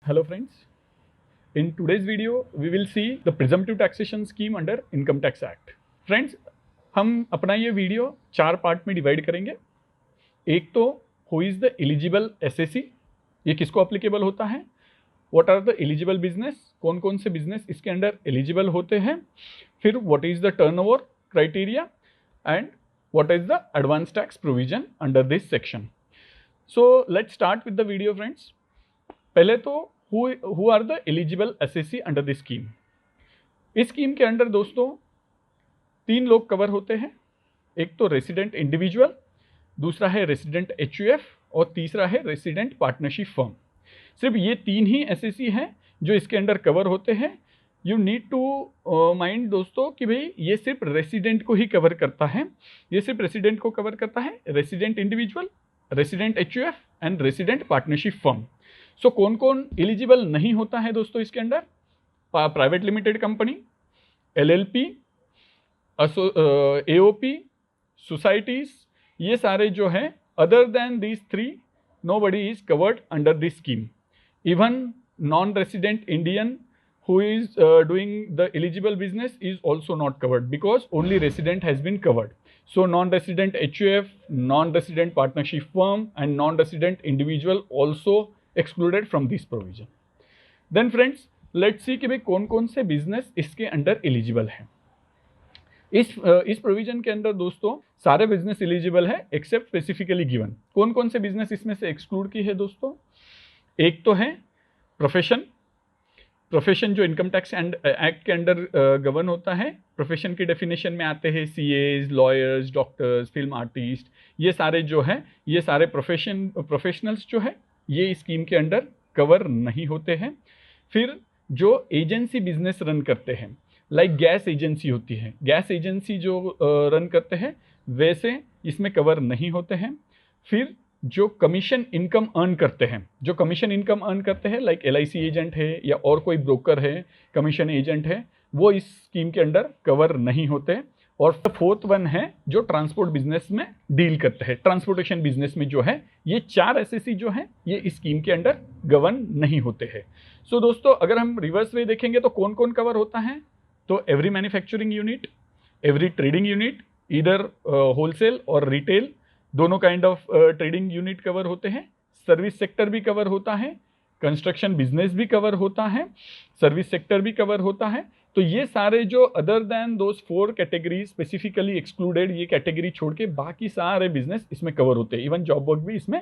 Hello friends, in today's video we will see the presumptive taxation scheme under Income Tax Act. Friends, हम अपना ये video 4 part में divide करेंगे। एक तो who is the eligible SSC, ये किसको अप्लीकेबल होता है, what are the eligible business, कौन कौन से बिजनेस इसके अंडर एलिजिबल होते हैं, फिर what is the turnover criteria and what is the advance tax provision under this section. So let's start with the video friends. पहले तो who are the eligible SSC under this scheme। इस scheme के under दोस्तों 3 लोग cover होते हैं। एक तो रेसिडेंट इंडिविजुअल, दूसरा है रेसिडेंट HUF और तीसरा है रेसिडेंट पार्टनरशिप फर्म। सिर्फ ये 3 ही SSC हैं जो इसके अंडर कवर होते हैं। यू नीड टू माइंड दोस्तों कि भाई ये सिर्फ रेसिडेंट को ही कवर करता है। ये सिर्फ रेसिडेंट को कवर करता है, resident individual, resident HUF and resident partnership firm. So कौन कौन एलिजिबल नहीं होता है दोस्तों इसके under, private limited company, LLP, AOP, societies, ये सारे जो है other than these 3 nobody is covered under this scheme. Even non-resident Indian who is doing the eligible business is also not covered because only resident has been covered. So non-resident HUF, non-resident partnership firm and non-resident individual also excluded from this provision. Then friends, let's see कि भाई कौन कौन से business इसके under eligible है। इस provision के अंदर दोस्तों सारे बिजनेस एलिजिबल है एक्सेप्ट स्पेसिफिकली गिवन। कौन कौन से बिजनेस इसमें से एक्सक्लूड की है दोस्तों, एक तो है प्रोफेशन जो इनकम टैक्स एक्ट के अंडर गवर्न होता है। प्रोफेशन की डेफिनेशन में आते हैं CAs, lawyers, doctors, film artist, ये सारे जो है ये सारे प्रोफेशनल्स जो है ये इस स्कीम के अंडर कवर नहीं होते हैं। फिर जो एजेंसी बिजनेस रन करते हैं, लाइक गैस एजेंसी होती है, गैस एजेंसी जो रन करते हैं वैसे इसमें कवर नहीं होते हैं। फिर जो कमीशन इनकम अर्न करते हैं, जो कमीशन इनकम अर्न करते हैं लाइक LIC एजेंट है या और कोई ब्रोकर है, कमीशन एजेंट है, वो इस स्कीम के अंडर कवर नहीं होते। और फोर्थ वन है जो ट्रांसपोर्ट बिजनेस में डील करते हैं, ट्रांसपोर्टेशन बिजनेस में जो है ये 4 SSC जो है ये इस स्कीम के अंडर गवर्न नहीं होते हैं। सो दोस्तों अगर हम रिवर्स वे देखेंगे तो कौन कौन कवर होता है, तो every manufacturing unit, every trading unit, इधर होलसेल और रिटेल दोनों kind of trading unit cover होते हैं। सर्विस सेक्टर भी कवर होता है, कंस्ट्रक्शन बिजनेस भी कवर होता है, सर्विस सेक्टर भी कवर होता है। तो ये सारे जो other than those 4 category specifically excluded, ये कैटेगरी छोड़ के बाकी सारे बिजनेस इसमें कवर होते हैं, इवन जॉब वर्क भी इसमें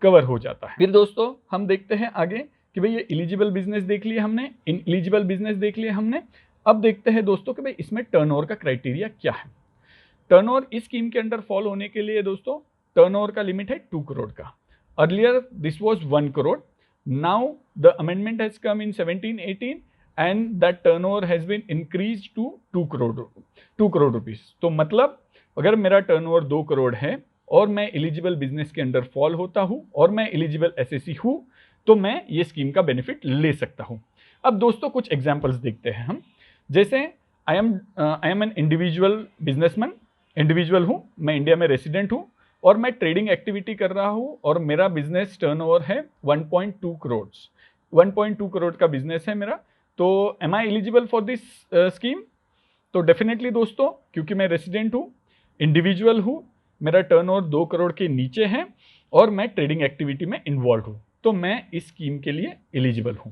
कवर हो जाता है। फिर दोस्तों हम देखते हैं आगे कि भाई ये एलिजिबल बिजनेस देख लिए हमने, इनएलिजिबल बिजनेस देख लिए हमने। अब देखते हैं दोस्तों कि भाई इसमें टर्नओवर का क्राइटेरिया क्या है। टर्नओवर इस स्कीम के अंडर फॉल होने के लिए दोस्तों टर्नओवर का लिमिट है 2 करोड़ का। Earlier this was 1 crore. Now the amendment has come in 17-18 and that turnover has been increase to 2 crore rupees. तो मतलब अगर मेरा टर्नओवर 2 करोड़ है और मैं एलिजिबल बिजनेस के अंडर फॉल होता हूं और मैं एलिजिबल SSC हूं तो मैं ये स्कीम का बेनिफिट ले सकता हूं। अब दोस्तों कुछ एग्जांपल्स देखते हैं हम। जैसे I am an individual businessman, individual हूं, मैं इंडिया में रेसिडेंट हूं और मैं ट्रेडिंग एक्टिविटी कर रहा हूं और मेरा बिजनेस टर्नओवर है 1.2 करोड़। 1.2 करोड़ का बिजनेस है मेरा। तो am I eligible for this scheme, तो डेफिनेटली दोस्तों क्योंकि मैं रेसिडेंट हूं, इंडिविजुअल हूं, मेरा टर्नओवर 2 करोड़ के नीचे है और मैं ट्रेडिंग एक्टिविटी में इन्वॉल्व हूं, तो मैं इस स्कीम के लिए एलिजिबल हूं।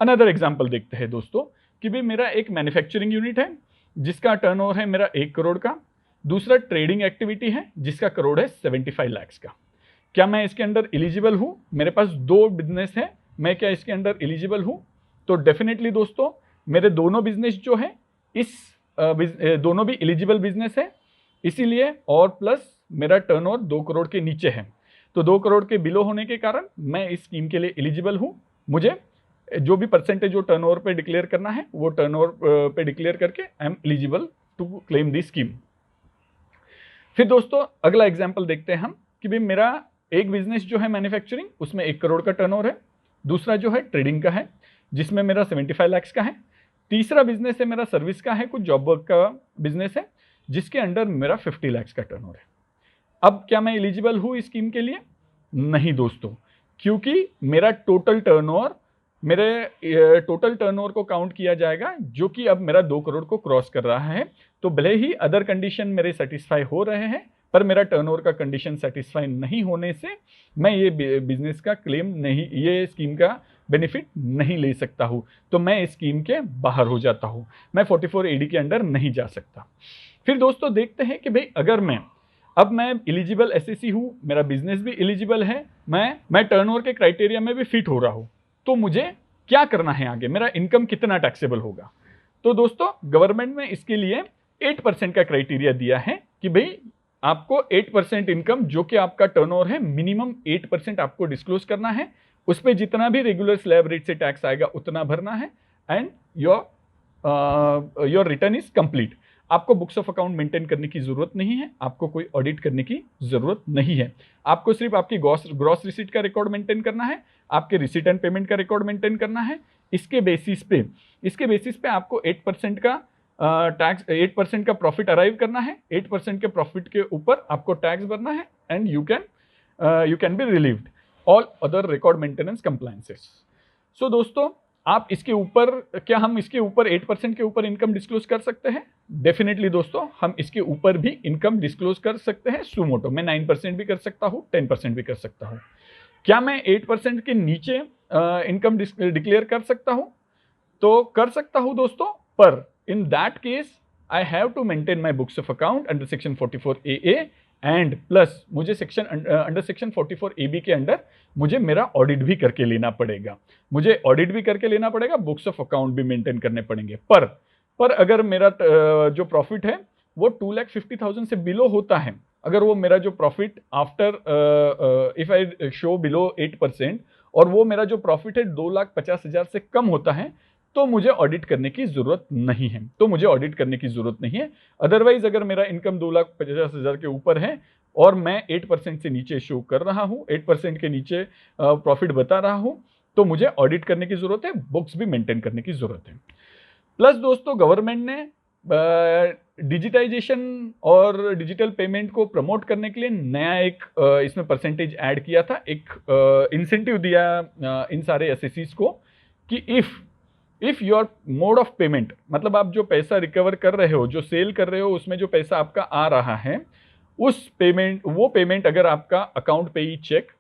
अनदर एग्जाम्पल देखते हैं दोस्तों कि भाई मेरा एक मैन्युफैक्चरिंग यूनिट है जिसका टर्नओवर है मेरा 1 करोड़ का, दूसरा ट्रेडिंग एक्टिविटी है जिसका करोड़ है 75 लाख का। क्या मैं इसके अंडर एलिजिबल हूं? मेरे पास 2 बिजनेस है, मैं क्या इसके अंडर एलिजिबल हूं? तो डेफिनेटली दोस्तों मेरे दोनों बिजनेस जो है इस दोनों भी एलिजिबल बिजनेस है, इसीलिए और प्लस मेरा टर्नओवर 2 करोड़ के नीचे है, तो 2 करोड़ के बिलो होने के कारण मैं इस स्कीम के लिए एलिजिबल हूं। मुझे जो भी परसेंटेज जो टर्नओवर पे डिक्लेयर करना है वो टर्नओवर पे डिक्लेयर करके I am eligible to claim this scheme. फिर दोस्तों अगला एग्जांपल देखते हैं हम कि भाई मेरा एक बिजनेस जो है मैन्युफैक्चरिंग उसमें 1 करोड़ का टर्नओवर है, दूसरा जो है ट्रेडिंग का है जिसमें मेरा 75 लाख का है, तीसरा बिजनेस है मेरा सर्विस का है, कुछ जॉब वर्क का बिजनेस है जिसके अंडर मेरा 50 लाख का टर्नओवर है। अब क्या मैं एलिजिबल हूं इस स्कीम के लिए? नहीं दोस्तों, क्योंकि मेरा टोटल टर्नओवर मेरे टोटल टर्नओवर को काउंट किया जाएगा, जो कि अब मेरा 2 करोड़ को क्रॉस कर रहा है। तो भले ही अदर कंडीशन मेरे सेटिस्फाई हो रहे हैं, पर मेरा टर्नओवर का कंडीशन सेटिस्फाई नहीं होने से मैं ये बिजनेस का क्लेम नहीं, ये स्कीम का बेनिफिट नहीं ले सकता हूँ। तो मैं इस स्कीम के बाहर हो जाता हूँ, मैं 44 AD के अंडर नहीं जा सकता। फिर दोस्तों देखते हैं कि भाई अगर मैं एलिजिबल एसएससी हूँ, मेरा बिजनेस भी एलिजिबल है, मैं टर्नओवर के क्राइटेरिया में भी फिट हो रहा हूँ, तो मुझे क्या करना है आगे, मेरा इनकम कितना टैक्सेबल होगा। तो दोस्तों गवर्नमेंट ने इसके लिए 8% का क्राइटेरिया दिया है कि भाई आपको 8% इनकम, जो कि आपका टर्नओवर है, मिनिमम 8% आपको डिस्क्लोज करना है। उस पर जितना भी रेगुलर स्लैब रेट से टैक्स आएगा उतना भरना है, and your return is complete. आपको बुक्स ऑफ अकाउंट मेंटेन करने की जरूरत नहीं है, आपको कोई ऑडिट करने की जरूरत नहीं है। आपको सिर्फ आपकी ग्रॉस रिसीट का रिकॉर्ड मेंटेन करना है, आपके रिसीट एंड पेमेंट का रिकॉर्ड मेंटेन करना है। इसके बेसिस पे आपको 8% का टैक्स, 8% का प्रॉफिट अराइव करना है। 8% के प्रॉफिट के ऊपर आपको टैक्स भरना है, and you can be relieved all other record maintenance compliances. So दोस्तों, आप इसके ऊपर, क्या हम इसके ऊपर 8% के ऊपर इनकम डिस्क्लोज कर सकते हैं? डेफिनेटली दोस्तों, हम इसके ऊपर भी इनकम डिस्क्लोज कर सकते हैं। सुमोटो मैं 9% भी कर सकता हूँ, 10% भी कर सकता हूँ। क्या मैं 8% के नीचे इनकम डिक्लेयर कर सकता हूँ? तो कर सकता हूँ दोस्तों, पर in that case I have to maintain my books of account under section 44AA, and plus मुझे अंडर सेक्शन 44AB के अंडर मुझे मेरा ऑडिट भी करके लेना पड़ेगा। बुक्स ऑफ अकाउंट भी मेंटेन करने पड़ेंगे। पर अगर मेरा जो प्रॉफिट है वो 2,50,000 से बिलो होता है, अगर वो मेरा जो profit after if I show below 8%, और वो मेरा जो प्रॉफिट है 2,50,000 से कम होता है, तो मुझे ऑडिट करने की जरूरत नहीं है। अदरवाइज अगर मेरा इनकम 2,50,000 के ऊपर है और मैं 8% से नीचे शो कर रहा हूं, 8% के नीचे प्रॉफिट बता रहा हूं, तो मुझे ऑडिट करने की जरूरत है, बुक्स भी मेंटेन करने की जरूरत है। प्लस दोस्तों, गवर्नमेंट ने डिजिटाइजेशन और डिजिटल पेमेंट को प्रमोट करने के लिए नया एक इसमें परसेंटेज ऐड किया था, एक इंसेंटिव दिया इन सारे एसएससीज को कि if your mode of payment, मतलब आप जो पैसा रिकवर कर रहे हो, जो सेल कर रहे हो, उसमें जो पैसा आपका आ रहा है, वो पेमेंट अगर आपका अकाउंट पे ही चेक,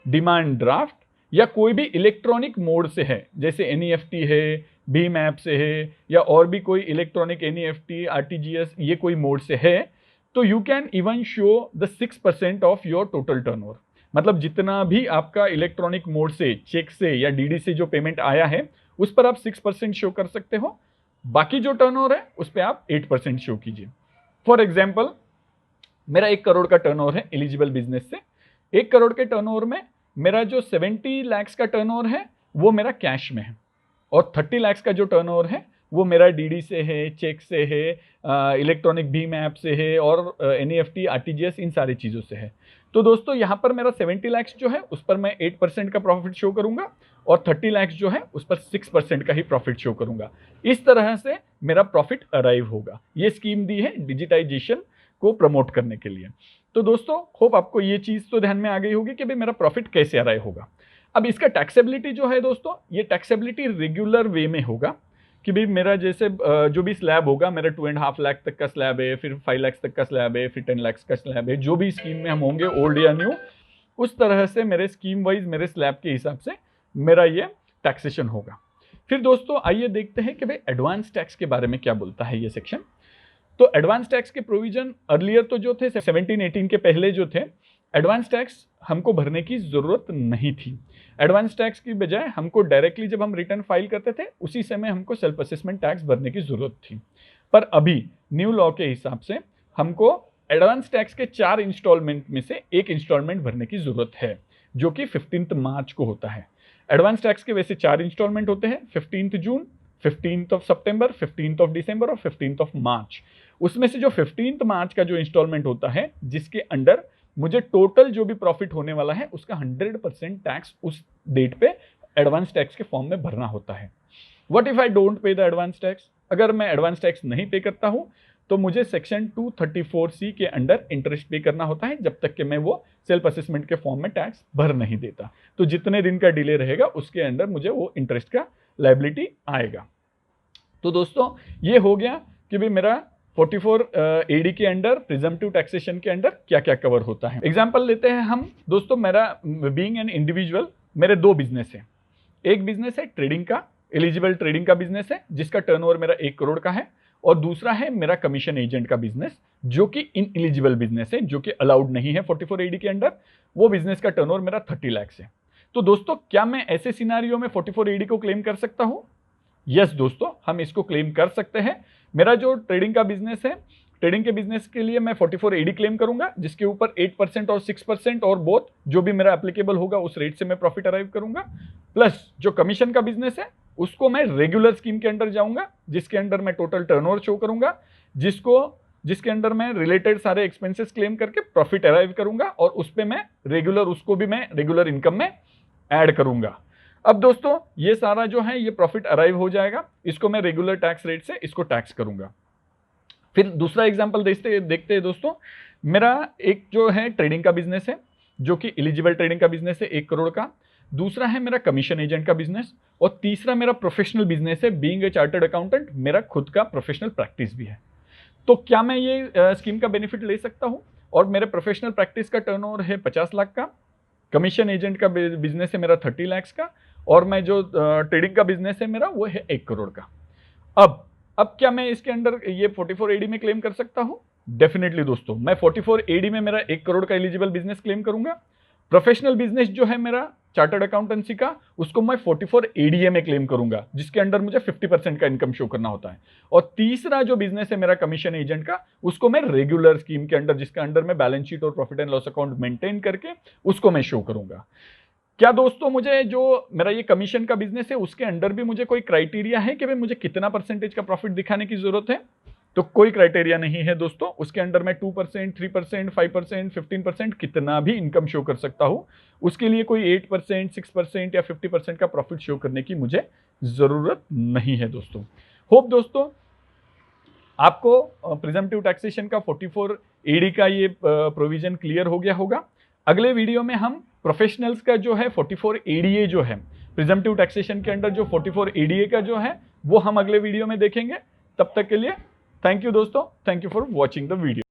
डिमांड ड्राफ्ट या कोई भी इलेक्ट्रॉनिक मोड से है, जैसे एनईएफटी है, भीम ऐप से है, या और भी कोई इलेक्ट्रॉनिक एनईएफटी, आरटीजीएस, ये कोई मोड से है, तो you can even show the 6% of your total turnover. मतलब जितना भी आपका इलेक्ट्रॉनिक मोड से, चेक से या डीडी से जो पेमेंट आया है, उस पर आप 6% शो कर सकते हो। बाकी जो टर्नओवर है उस पर आप 8% शो कीजिए। फॉर एग्जाम्पल, मेरा 1 करोड़ का टर्नओवर है एलिजिबल बिजनेस से। 1 करोड़ के टर्नओवर में मेरा जो 70 लाख का टर्नओवर है वो मेरा कैश में है, और 30 लाख का जो टर्नओवर है वो मेरा डीडी से है, चेक से है, इलेक्ट्रॉनिक भीम ऐप से है, और एनईएफटी, आरटीजीएस, इन सारी चीज़ों से है। तो दोस्तों यहाँ पर मेरा 70 लाख जो है उस पर मैं 8% का प्रॉफिट शो करूंगा, और 30 लाख जो है उस पर 6% का ही प्रॉफिट शो करूंगा। इस तरह से मेरा प्रॉफिट अराइव होगा। ये स्कीम दी है डिजिटाइजेशन को प्रमोट करने के लिए। तो दोस्तों, होप आपको ये चीज़ तो ध्यान में आ गई होगी कि भाई मेरा प्रॉफिट कैसे अराइव होगा। अब इसका टैक्सेबिलिटी जो है दोस्तों, ये टैक्सेबिलिटी रेगुलर वे में होगा कि भाई मेरा जैसे जो भी स्लैब होगा, मेरा 2.5 लाख तक का स्लैब है, फिर 5 लाख तक का स्लैब है, फिर 10 लाख का स्लैब है, जो भी स्कीम में हम होंगे, ओल्ड या न्यू, उस तरह से मेरे स्कीम वाइज, मेरे स्लैब के हिसाब से मेरा ये टैक्सेशन होगा। फिर दोस्तों आइए देखते हैं कि भाई एडवांस टैक्स के बारे में क्या बोलता है ये सेक्शन। तो एडवांस टैक्स के प्रोविजन अर्लियर तो जो थे 17-18 के पहले जो थे, एडवांस टैक्स हमको भरने की जरूरत नहीं थी। एडवांस टैक्स की बजाय हमको डायरेक्टली जब हम रिटर्न फाइल करते थे उसी समय हमको सेल्फ असेसमेंट टैक्स भरने की जरूरत थी। पर अभी न्यू लॉ के हिसाब से हमको एडवांस टैक्स के 4 इंस्टॉलमेंट में से एक इंस्टॉलमेंट भरने की जरूरत है, जो कि 15 मार्च को होता है। एडवांस टैक्स के वैसे 4 इंस्टॉलमेंट होते हैं, 15 जून, 15 सितंबर, 15 दिसंबर और 15 मार्च। उसमें से जो 15 मार्च का जो इंस्टॉलमेंट होता है, जिसके अंडर मुझे टोटल जो भी प्रॉफिट होने वाला है उसका 100% टैक्स उस डेट पे एडवांस टैक्स के फॉर्म में भरना होता है। What if I don't pay the advance tax? अगर मैं एडवांस टैक्स नहीं पे करता हूं तो मुझे सेक्शन 234C के अंडर इंटरेस्ट पे करना होता है जब तक कि मैं वो सेल्फ असेसमेंट के फॉर्म में टैक्स भर नहीं देता। तो जितने दिन का डिले रहेगा उसके अंडर मुझे वो इंटरेस्ट का लायबिलिटी आएगा। तो दोस्तों ये हो गया कि भाई मेरा 44 AD के अंडर प्रिजम्पटिव टैक्सेशन के अंडर क्या क्या कवर होता है। एग्जांपल लेते हैं हम दोस्तों। मेरा बीइंग एन इंडिविजुअल मेरे 2 बिजनेस है। एक बिजनेस है ट्रेडिंग का, एलिजिबल ट्रेडिंग का बिजनेस है जिसका टर्नओवर मेरा 1 करोड़ का है, और दूसरा है मेरा कमीशन एजेंट का बिजनेस जो कि इनएलिजिबल बिजनेस है, जो कि अलाउड नहीं है 44 AD के अंडर। वो बिजनेस का टर्नओवर मेरा 30 लाख है। तो दोस्तों क्या मैं ऐसे सिनारियो में 44 AD को क्लेम कर सकता हूं? यस दोस्तों, हम इसको क्लेम कर सकते हैं। मेरा जो ट्रेडिंग का बिजनेस है, ट्रेडिंग के बिजनेस के लिए मैं 44 AD क्लेम करूंगा, जिसके ऊपर 8% और 6% और बोथ जो भी मेरा एप्लीकेबल होगा उस रेट से मैं प्रॉफिट अराइव करूंगा। प्लस जो कमीशन का बिजनेस है उसको मैं रेगुलर स्कीम के अंडर जाऊंगा, जिसके अंडर मैं टोटल टर्नओवर शो करूंगा, जिसके अंडर मैं रिलेटेड सारे एक्सपेंसेस क्लेम करके प्रॉफिट अराइव करूंगा, और उस पर मैं उसको भी मैं रेगुलर इनकम में ऐड करूंगा। अब दोस्तों ये सारा जो है ये प्रॉफिट अराइव हो जाएगा, इसको मैं रेगुलर टैक्स रेट से इसको टैक्स करूंगा। फिर दूसरा एग्जांपल देखते हैं दोस्तों। मेरा एक जो है ट्रेडिंग का बिजनेस है जो कि एलिजिबल ट्रेडिंग का बिजनेस है 1 करोड़ का, दूसरा है मेरा कमीशन एजेंट का बिजनेस, और तीसरा मेरा प्रोफेशनल बिजनेस है बीइंग ए चार्टर्ड अकाउंटेंट, मेरा खुद का प्रोफेशनल प्रैक्टिस भी है। तो क्या मैं ये स्कीम का बेनिफिट ले सकता हूं? और मेरे प्रोफेशनल प्रैक्टिस का टर्नओवर है 50 लाख का, कमीशन एजेंट का बिजनेस है मेरा 30 लाख का, और मैं जो ट्रेडिंग का बिजनेस है मेरा वो है 1 करोड़ का। अब क्या मैं इसके अंडर ये 44 AD में क्लेम कर सकता हूं? डेफिनेटली दोस्तों, मैं 44 AD में मेरा 1 करोड़ का एलिजिबल बिजनेस क्लेम करूंगा। प्रोफेशनल बिजनेस जो है मेरा चार्टर्ड अकाउंटेंसी का, उसको मैं 44 ADA में क्लेम करूंगा, जिसके अंडर मुझे 50% का इनकम शो करना होता है। और तीसरा जो बिजनेस है मेरा कमीशन एजेंट का, उसको मैं रेगुलर स्कीम के अंडर, जिसके अंडर मैं बैलेंस शीट और profit and loss account maintain करके उसको मैं शो करूंगा। क्या दोस्तों मुझे जो मेरा ये कमीशन का बिजनेस है उसके अंडर भी मुझे कोई क्राइटेरिया है कि भाई मुझे कितना परसेंटेज का प्रॉफिट दिखाने की जरूरत है? तो कोई क्राइटेरिया नहीं है दोस्तों। उसके अंडर मैं 2%, 3%, 5%, 15% कितना भी इनकम शो कर सकता हूं। उसके लिए कोई 8%, 6% या 50% का प्रॉफिट शो करने की मुझे जरूरत नहीं है दोस्तों। होप दोस्तों आपको प्रिजम्पटिव टैक्सेशन का 44 AD का ये प्रोविजन क्लियर हो गया होगा। अगले वीडियो में हम प्रोफेशनल्स का जो है 44 ADA जो है प्रिजम्पटिव टैक्सेशन के अंडर जो 44 ADA का जो है वो हम अगले वीडियो में देखेंगे। तब तक के लिए थैंक यू दोस्तों, thank you for watching the video.